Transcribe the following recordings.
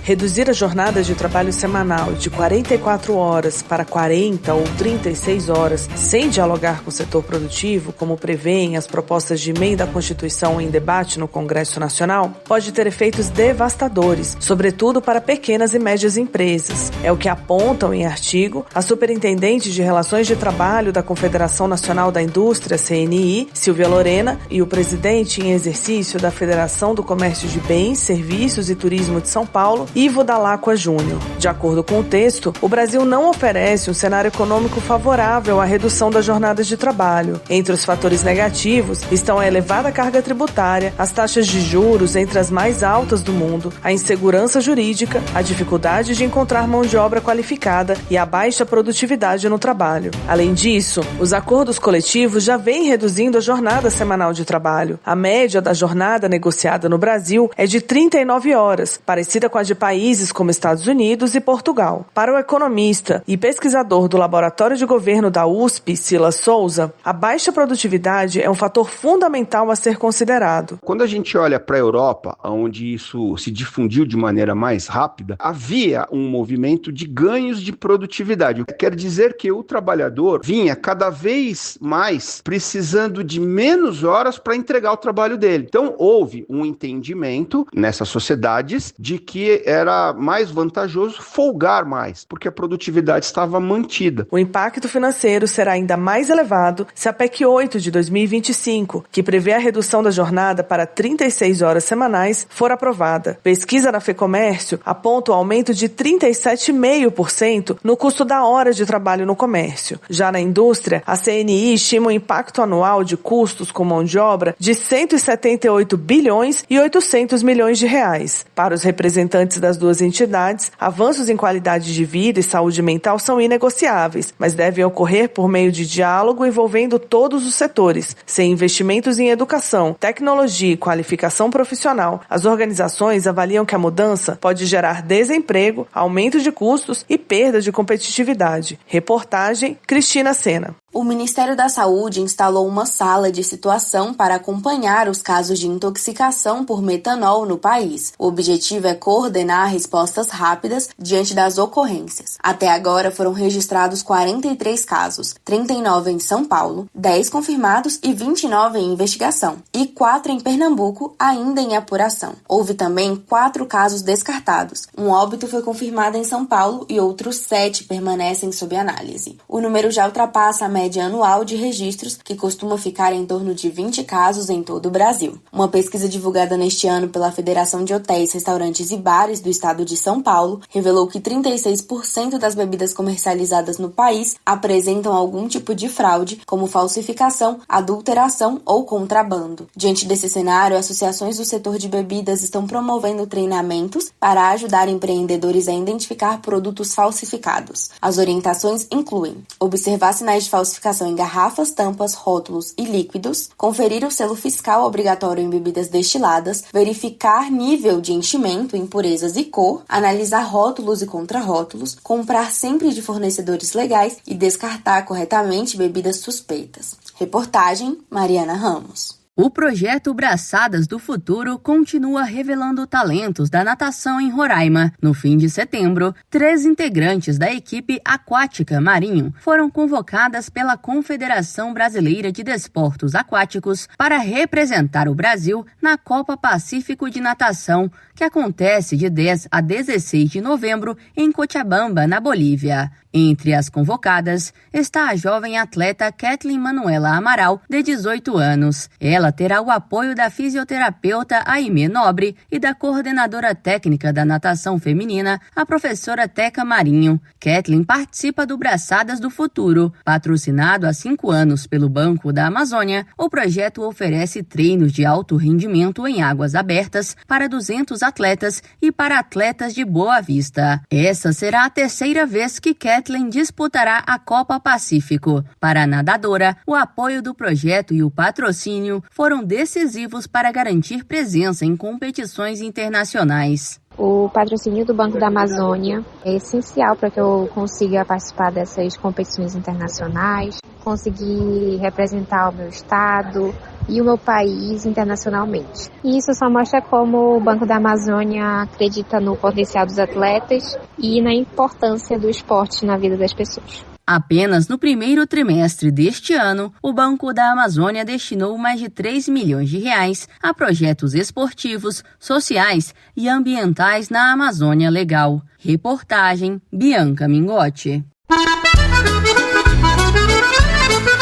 Reduzir a jornada de trabalho semanal de 44 horas para 40 ou 36 horas, sem dialogar com o setor produtivo, como prevêem as propostas de emenda à Constituição em debate no Congresso Nacional, pode ter efeitos devastadores, sobretudo para pequenas e médias empresas. É o que apontam em artigo a superintendente de Relações de Trabalho da Confederação Nacional da Indústria, CNI, Silvia Lorena, e o presidente em exercício da Federação do Comércio de Bens, Serviços e Turismo de São Paulo, Ivo Dall'Acqua Júnior. De acordo com o texto, o Brasil não oferece um cenário econômico favorável à redução das jornadas de trabalho. Entre os fatores negativos estão a elevada carga tributária, as taxas de juros entre as mais altas do mundo, a insegurança jurídica, a dificuldade de encontrar mão de obra qualificada e a baixa produtividade no trabalho. Além disso, os acordos coletivos já vêm reduzindo a jornada semanal de trabalho. A média da jornada negociada no Brasil é de 39 horas, parecida com a de países como Estados Unidos e Portugal. Para o economista e pesquisador do Laboratório de Governo da USP, Silas Souza, a baixa produtividade é um fator fundamental a ser considerado. Quando a gente olha para a Europa, onde isso se difundiu de maneira mais rápida, havia um movimento de ganhos de produtividade. Quer dizer que o trabalhador vinha cada vez mais precisando de menos horas para entregar o trabalho dele. Então, houve um entendimento nessas sociedades de que era mais vantajoso folgar mais, porque a produtividade estava mantida. O impacto financeiro será ainda mais elevado se a PEC 8 de 2025, que prevê a redução da jornada para 36 horas semanais, for aprovada. Pesquisa da FEComércio aponta o aumento de 37,5% no custo da hora de trabalho no comércio. Já na indústria, a CNI estima um impacto anual de custos com mão de obra de 178 bilhões e 800 milhões de reais. Para os representantes das duas entidades, avanços em qualidade de vida e saúde mental são inegociáveis, mas devem ocorrer por meio de diálogo envolvendo todos os setores. Sem investimentos em educação, tecnologia e qualificação profissional, as organizações avaliam que a mudança pode gerar desemprego, aumento de custos e perda de competitividade. Reportagem Cristina Sena. O Ministério da Saúde instalou uma sala de situação para acompanhar os casos de intoxicação por metanol no país. O objetivo é coordenar respostas rápidas diante das ocorrências. Até agora foram registrados 43 casos, 39 em São Paulo, 10 confirmados e 29 em investigação, e 4 em Pernambuco, ainda em apuração. Houve também 4 casos descartados. Um óbito foi confirmado em São Paulo e outros 7 permanecem sob análise. O número já ultrapassa a média anual de registros, que costuma ficar em torno de 20 casos em todo o Brasil. Uma pesquisa divulgada neste ano pela Federação de Hotéis, Restaurantes e Bares do estado de São Paulo revelou que 36% das bebidas comercializadas no país apresentam algum tipo de fraude, como falsificação, adulteração ou contrabando. Diante desse cenário, associações do setor de bebidas estão promovendo treinamentos para ajudar empreendedores a identificar produtos falsificados. As orientações incluem observar sinais de falsificação em garrafas, tampas, rótulos e líquidos, conferir o selo fiscal obrigatório em bebidas destiladas, verificar nível de enchimento, impurezas e cor, analisar rótulos e contrarótulos, comprar sempre de fornecedores legais e descartar corretamente bebidas suspeitas. Reportagem Mariana Ramos. O projeto Braçadas do Futuro continua revelando talentos da natação em Roraima. No fim de setembro, 3 integrantes da equipe aquática Marinho foram convocadas pela Confederação Brasileira de Desportos Aquáticos para representar o Brasil na Copa Pacífico de Natação, que acontece de 10 a 16 de novembro em Cochabamba, na Bolívia. Entre as convocadas está a jovem atleta Kathleen Manuela Amaral, de 18 anos. Ela terá o apoio da fisioterapeuta Aimee Nobre e da coordenadora técnica da natação feminina, a professora Teca Marinho. Kathleen participa do Braçadas do Futuro. Patrocinado há 5 anos pelo Banco da Amazônia, o projeto oferece treinos de alto rendimento em águas abertas para 200 atletas e para atletas de Boa Vista. Essa será a 3ª vez que Kathleen disputará a Copa Pacífico. Para a nadadora, o apoio do projeto e o patrocínio foram decisivos para garantir presença em competições internacionais. O patrocínio do Banco da Amazônia é essencial para que eu consiga participar dessas competições internacionais, conseguir representar o meu estado, e o meu país internacionalmente. E isso só mostra como o Banco da Amazônia acredita no potencial dos atletas e na importância do esporte na vida das pessoas. Apenas no primeiro trimestre deste ano, o Banco da Amazônia destinou mais de 3 milhões de reais a projetos esportivos, sociais e ambientais na Amazônia Legal. Reportagem Bianca Mingotti.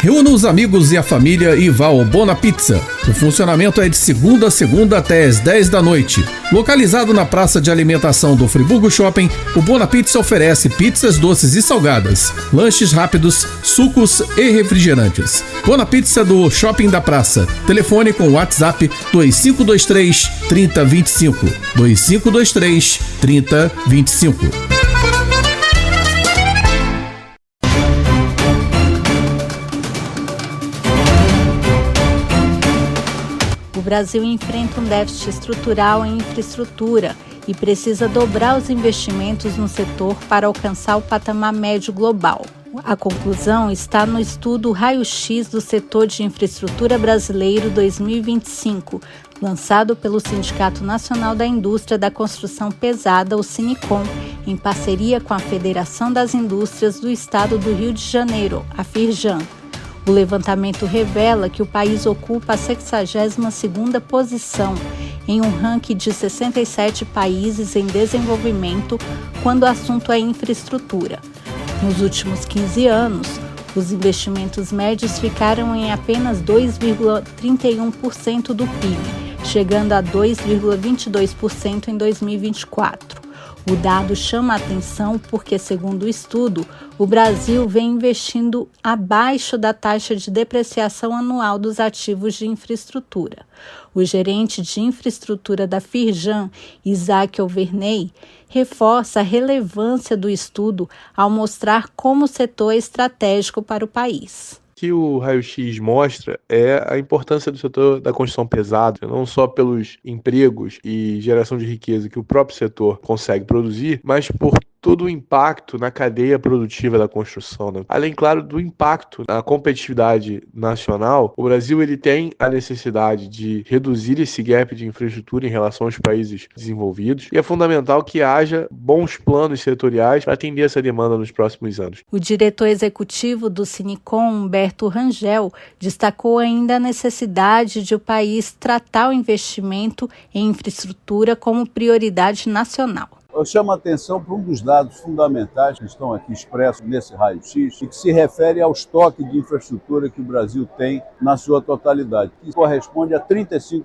Reúna os amigos e a família e vá ao Bona Pizza. O funcionamento é de segunda a segunda até às 10 da noite. Localizado na praça de alimentação do Friburgo Shopping, o Bona Pizza oferece pizzas doces e salgadas, lanches rápidos, sucos e refrigerantes. Bona Pizza do Shopping da Praça. Telefone com WhatsApp 2523 3025. 2523 3025. O Brasil enfrenta um déficit estrutural em infraestrutura e precisa dobrar os investimentos no setor para alcançar o patamar médio global. A conclusão está no estudo Raio-X do Setor de Infraestrutura Brasileiro 2025, lançado pelo Sindicato Nacional da Indústria da Construção Pesada, o Sinicom, em parceria com a Federação das Indústrias do Estado do Rio de Janeiro, a Firjan. O levantamento revela que o país ocupa a 62ª posição em um ranking de 67 países em desenvolvimento quando o assunto é infraestrutura. Nos últimos 15 anos, os investimentos médios ficaram em apenas 2,31% do PIB, chegando a 2,22% em 2024. O dado chama a atenção porque, segundo o estudo, o Brasil vem investindo abaixo da taxa de depreciação anual dos ativos de infraestrutura. O gerente de infraestrutura da Firjan, Isaac Overney, reforça a relevância do estudo ao mostrar como o setor é estratégico para o país. O que o Raio-X mostra é a importância do setor da construção pesada, não só pelos empregos e geração de riqueza que o próprio setor consegue produzir, mas por todo o impacto na cadeia produtiva da construção, né? Além, claro, do impacto na competitividade nacional, o Brasil ele tem a necessidade de reduzir esse gap de infraestrutura em relação aos países desenvolvidos e é fundamental que haja bons planos setoriais para atender essa demanda nos próximos anos. O diretor executivo do Sinicom, Humberto Rangel, destacou ainda a necessidade de o país tratar o investimento em infraestrutura como prioridade nacional. Eu chamo a atenção para um dos dados fundamentais que estão aqui expressos nesse raio-x e que se refere ao estoque de infraestrutura que o Brasil tem na sua totalidade, que corresponde a 35%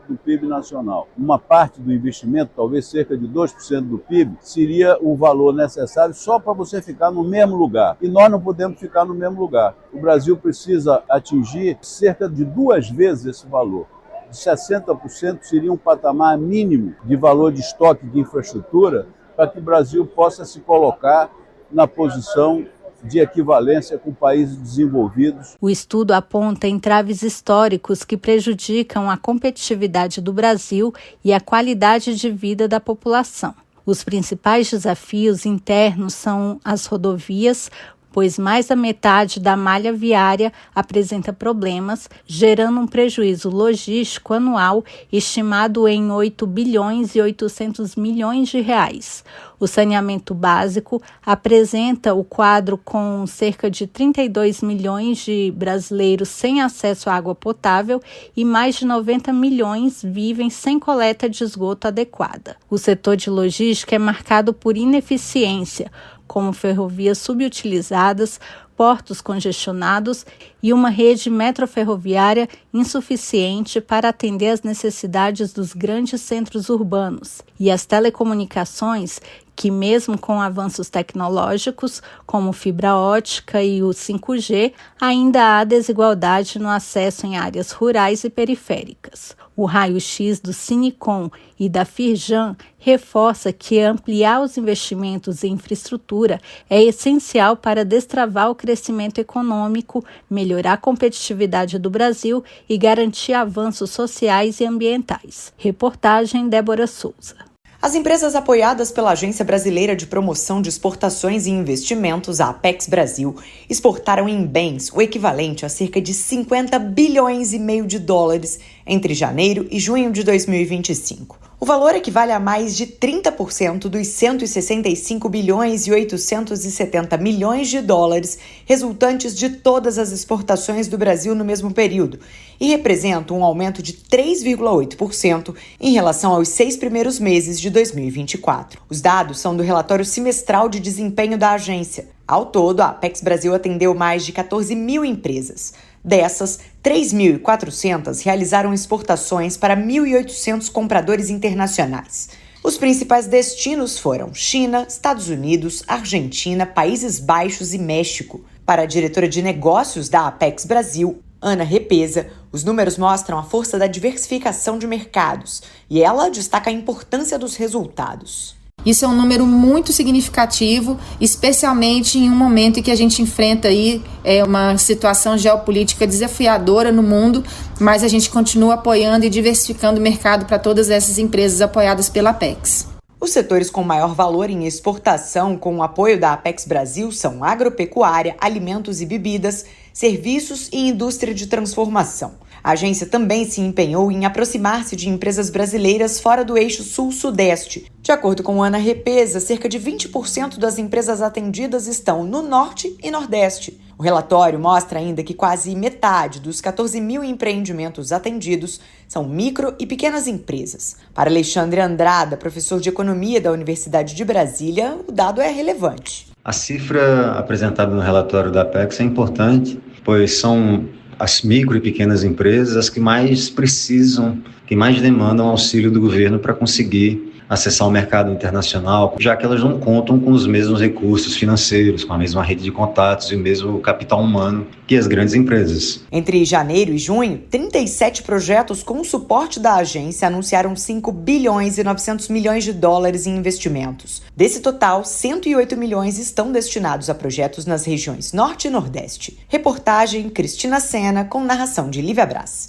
do PIB nacional. Uma parte do investimento, talvez cerca de 2% do PIB, seria o valor necessário só para você ficar no mesmo lugar. E nós não podemos ficar no mesmo lugar. O Brasil precisa atingir cerca de 2 vezes esse valor. De 60% seria um patamar mínimo de valor de estoque de infraestrutura para que o Brasil possa se colocar na posição de equivalência com países desenvolvidos. O estudo aponta entraves históricos que prejudicam a competitividade do Brasil e a qualidade de vida da população. Os principais desafios internos são as rodovias, pois mais da metade da malha viária apresenta problemas, gerando um prejuízo logístico anual estimado em 8 bilhões e 800 milhões de reais. O saneamento básico apresenta o quadro com cerca de 32 milhões de brasileiros sem acesso à água potável e mais de 90 milhões vivem sem coleta de esgoto adequada. O setor de logística é marcado por ineficiência, como ferrovias subutilizadas, portos congestionados e uma rede metroferroviária insuficiente para atender às necessidades dos grandes centros urbanos. E as telecomunicações, que mesmo com avanços tecnológicos, como fibra ótica e o 5G, ainda há desigualdade no acesso em áreas rurais e periféricas. O raio-x do Sinicom e da Firjan reforça que ampliar os investimentos em infraestrutura é essencial para destravar o crescimento econômico, melhorar a competitividade do Brasil e garantir avanços sociais e ambientais. Reportagem Débora Souza. As empresas apoiadas pela Agência Brasileira de Promoção de Exportações e Investimentos, a Apex Brasil, exportaram em bens o equivalente a cerca de 50 bilhões e meio de dólares entre janeiro e junho de 2025. O valor equivale a mais de 30% dos 165 bilhões e 870 milhões de dólares resultantes de todas as exportações do Brasil no mesmo período e representa um aumento de 3,8% em relação aos 6 primeiros meses de 2024. Os dados são do relatório semestral de desempenho da agência. Ao todo, a Apex Brasil atendeu mais de 14 mil empresas. Dessas, 3.400 realizaram exportações para 1.800 compradores internacionais. Os principais destinos foram China, Estados Unidos, Argentina, Países Baixos e México. Para a diretora de negócios da Apex Brasil, Ana Repesa, os números mostram a força da diversificação de mercados e ela destaca a importância dos resultados. Isso é um número muito significativo, especialmente em um momento em que a gente enfrenta aí uma situação geopolítica desafiadora no mundo, mas a gente continua apoiando e diversificando o mercado para todas essas empresas apoiadas pela Apex. Os setores com maior valor em exportação com o apoio da Apex Brasil são agropecuária, alimentos e bebidas, serviços e indústria de transformação. A agência também se empenhou em aproximar-se de empresas brasileiras fora do eixo sul-sudeste. De acordo com Ana Repesa, cerca de 20% das empresas atendidas estão no norte e nordeste. O relatório mostra ainda que quase metade dos 14 mil empreendimentos atendidos são micro e pequenas empresas. Para Alexandre Andrada, professor de economia da Universidade de Brasília, o dado é relevante. A cifra apresentada no relatório da Apex é importante, pois são as micro e pequenas empresas as que mais precisam, que mais demandam auxílio do governo para conseguir acessar o mercado internacional, já que elas não contam com os mesmos recursos financeiros, com a mesma rede de contatos e o mesmo capital humano que as grandes empresas. Entre janeiro e junho, 37 projetos com suporte da agência anunciaram 5 bilhões e 900 milhões de dólares em investimentos. Desse total, 108 milhões estão destinados a projetos nas regiões Norte e Nordeste. Reportagem Cristina Sena, com narração de Lívia Brás.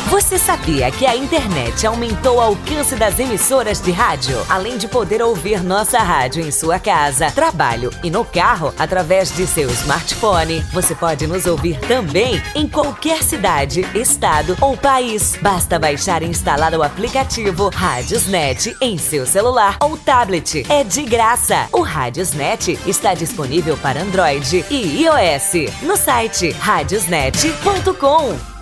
Você sabia que a internet aumentou o alcance das emissoras de rádio? Além de poder ouvir nossa rádio em sua casa, trabalho e no carro, através de seu smartphone, você pode nos ouvir também em qualquer cidade, estado ou país. Basta baixar e instalar o aplicativo Radiosnet em seu celular ou tablet. É de graça. O Radiosnet está disponível para Android e iOS no site radiosnet.com.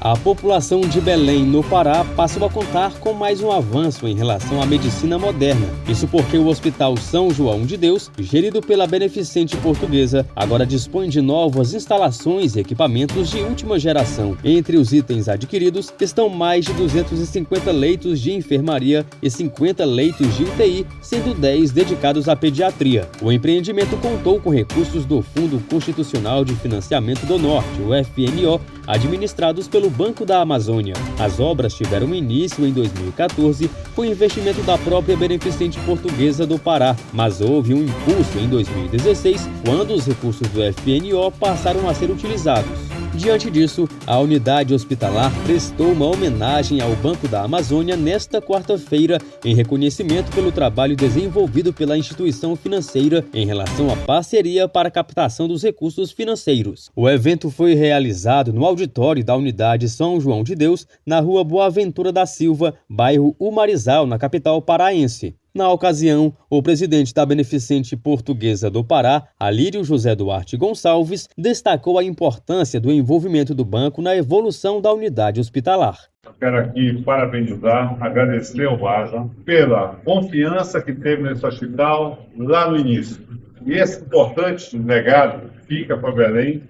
A população de Belém, no Pará, passou a contar com mais um avanço em relação à medicina moderna. Isso porque o Hospital São João de Deus, gerido pela Beneficente Portuguesa, agora dispõe de novas instalações e equipamentos de última geração. Entre os itens adquiridos estão mais de 250 leitos de enfermaria e 50 leitos de UTI, sendo 10 dedicados à pediatria. O empreendimento contou com recursos do Fundo Constitucional de Financiamento do Norte, o FNO, administrados pelo Banco da Amazônia. As obras tiveram início em 2014 com investimento da própria Beneficente Portuguesa do Pará, mas houve um impulso em 2016, quando os recursos do FNO passaram a ser utilizados. Diante disso, a unidade hospitalar prestou uma homenagem ao Banco da Amazônia nesta quarta-feira, em reconhecimento pelo trabalho desenvolvido pela instituição financeira em relação à parceria para a captação dos recursos financeiros. O evento foi realizado no auditório da unidade São João de Deus, na rua Boaventura da Silva, bairro Umarizal, na capital paraense. Na ocasião, o presidente da Beneficente Portuguesa do Pará, Alírio José Duarte Gonçalves, destacou a importância do envolvimento do banco na evolução da unidade hospitalar. Quero aqui parabenizar, agradecer ao VASA pela confiança que teve nesse hospital lá no início. E esse importante legado fica para Belém,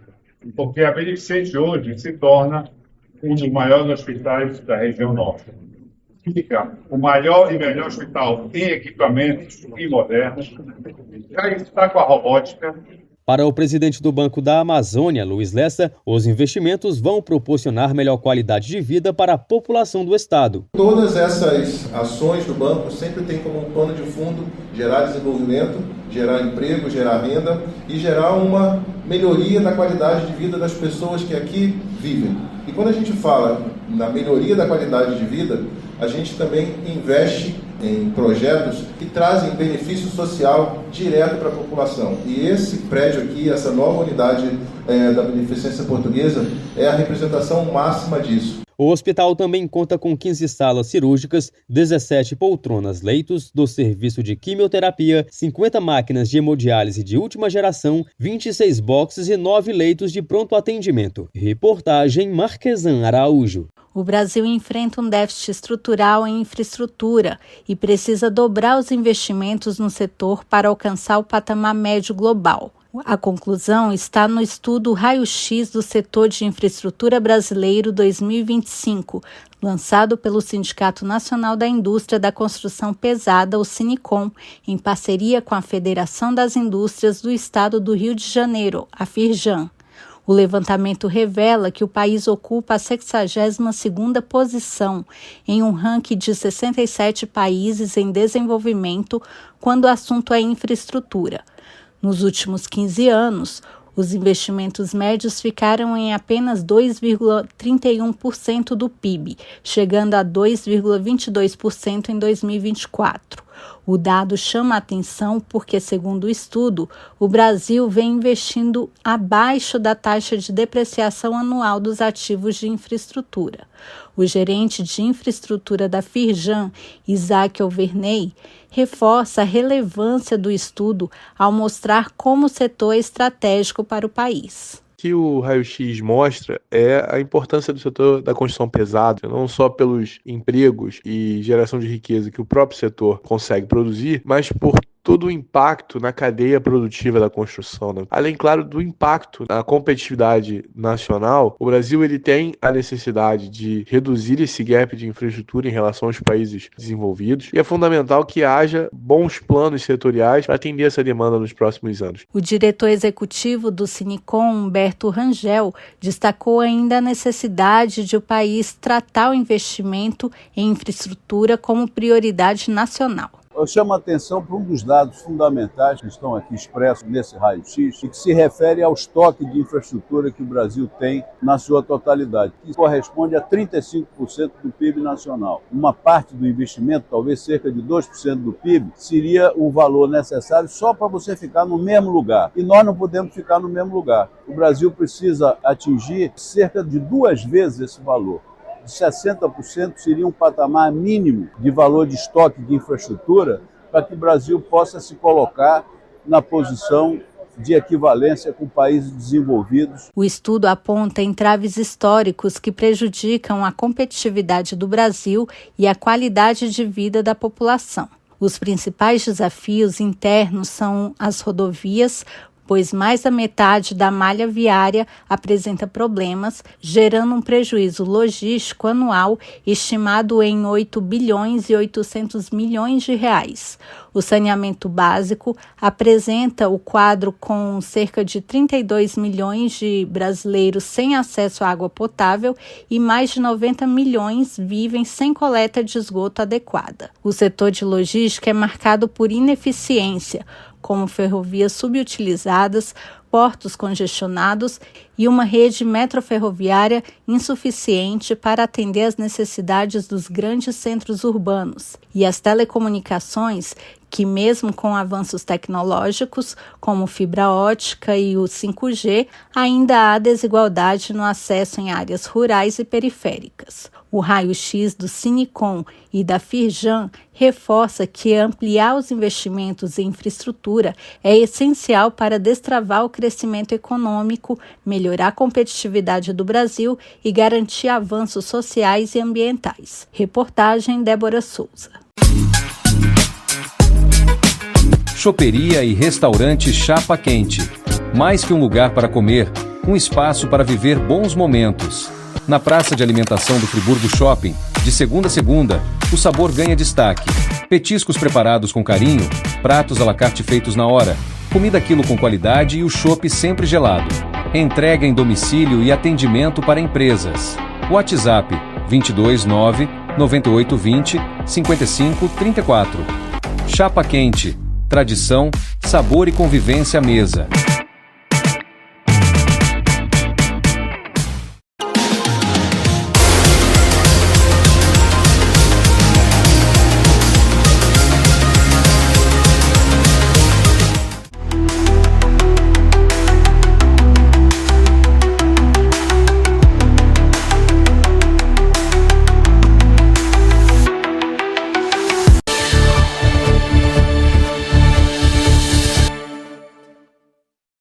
porque a Beneficente hoje se torna um dos maiores hospitais da região norte. Fica o maior e melhor hospital em equipamentos e modernos, já está com a robótica, Para o presidente do Banco da Amazônia, Luiz Lessa, os investimentos vão proporcionar melhor qualidade de vida para a população do estado. Todas essas ações do banco sempre têm como pano de fundo gerar desenvolvimento, gerar emprego, gerar renda e gerar uma melhoria da qualidade de vida das pessoas que aqui vivem. E quando a gente fala na melhoria da qualidade de vida, a gente também investe em projetos que trazem benefício social direto para a população. E esse prédio aqui, essa nova unidade da Beneficência Portuguesa, é a representação máxima disso. O hospital também conta com 15 salas cirúrgicas, 17 poltronas leitos do serviço de quimioterapia, 50 máquinas de hemodiálise de última geração, 26 boxes e 9 leitos de pronto atendimento. Reportagem Marquesan Araújo. O Brasil enfrenta um déficit estrutural em infraestrutura e precisa dobrar os investimentos no setor para alcançar o patamar médio global. A conclusão está no estudo Raio-X do Setor de Infraestrutura Brasileiro 2025, lançado pelo Sindicato Nacional da Indústria da Construção Pesada, o Sinicom, em parceria com a Federação das Indústrias do Estado do Rio de Janeiro, a Firjan. O levantamento revela que o país ocupa a 62ª posição em um ranking de 67 países em desenvolvimento quando o assunto é infraestrutura. Nos últimos 15 anos, os investimentos médios ficaram em apenas 2,31% do PIB, chegando a 2,22% em 2024. O dado chama a atenção porque, segundo o estudo, o Brasil vem investindo abaixo da taxa de depreciação anual dos ativos de infraestrutura. O gerente de infraestrutura da Firjan, Isaac Alverney, reforça a relevância do estudo ao mostrar como o setor é estratégico para o país. O que o Raio-X mostra é a importância do setor da construção pesada, não só pelos empregos e geração de riqueza que o próprio setor consegue produzir, mas por todo o impacto na cadeia produtiva da construção, né? Além, claro, do impacto na competitividade nacional, o Brasil ele tem a necessidade de reduzir esse gap de infraestrutura em relação aos países desenvolvidos e é fundamental que haja bons planos setoriais para atender essa demanda nos próximos anos. O diretor executivo do Sinicom, Humberto Rangel, destacou ainda a necessidade de o país tratar o investimento em infraestrutura como prioridade nacional. Eu chamo a atenção para um dos dados fundamentais que estão aqui expressos nesse raio-x e que se refere ao estoque de infraestrutura que o Brasil tem na sua totalidade, que corresponde a 35% do PIB nacional. Uma parte do investimento, talvez cerca de 2% do PIB, seria o valor necessário só para você ficar no mesmo lugar. E nós não podemos ficar no mesmo lugar. O Brasil precisa atingir cerca de 2 vezes esse valor. De 60% seria um patamar mínimo de valor de estoque de infraestrutura para que o Brasil possa se colocar na posição de equivalência com países desenvolvidos. O estudo aponta entraves históricos que prejudicam a competitividade do Brasil e a qualidade de vida da população. Os principais desafios internos são as rodovias, pois mais da metade da malha viária apresenta problemas, gerando um prejuízo logístico anual estimado em 8 bilhões e 800 milhões de reais. O saneamento básico apresenta o quadro com cerca de 32 milhões de brasileiros sem acesso à água potável e mais de 90 milhões vivem sem coleta de esgoto adequada. O setor de logística é marcado por ineficiência, como ferrovias subutilizadas, portos congestionados e uma rede metroferroviária insuficiente para atender às necessidades dos grandes centros urbanos. E as telecomunicações, que mesmo com avanços tecnológicos, como fibra ótica e o 5G, ainda há desigualdade no acesso em áreas rurais e periféricas. O raio-x do Sinicom e da Firjan reforça que ampliar os investimentos em infraestrutura é essencial para destravar o crescimento econômico, melhorar a competitividade do Brasil e garantir avanços sociais e ambientais. Reportagem Débora Souza. Choperia e restaurante Chapa Quente. Mais que um lugar para comer, um espaço para viver bons momentos. Na praça de alimentação do Friburgo Shopping, de segunda a segunda, o sabor ganha destaque. Petiscos preparados com carinho, pratos à la carte feitos na hora, Comida quilo com qualidade e o chopp sempre gelado. Entrega em domicílio e atendimento para empresas. WhatsApp 229 9820 5534. Chapa Quente. Tradição, sabor e convivência à mesa.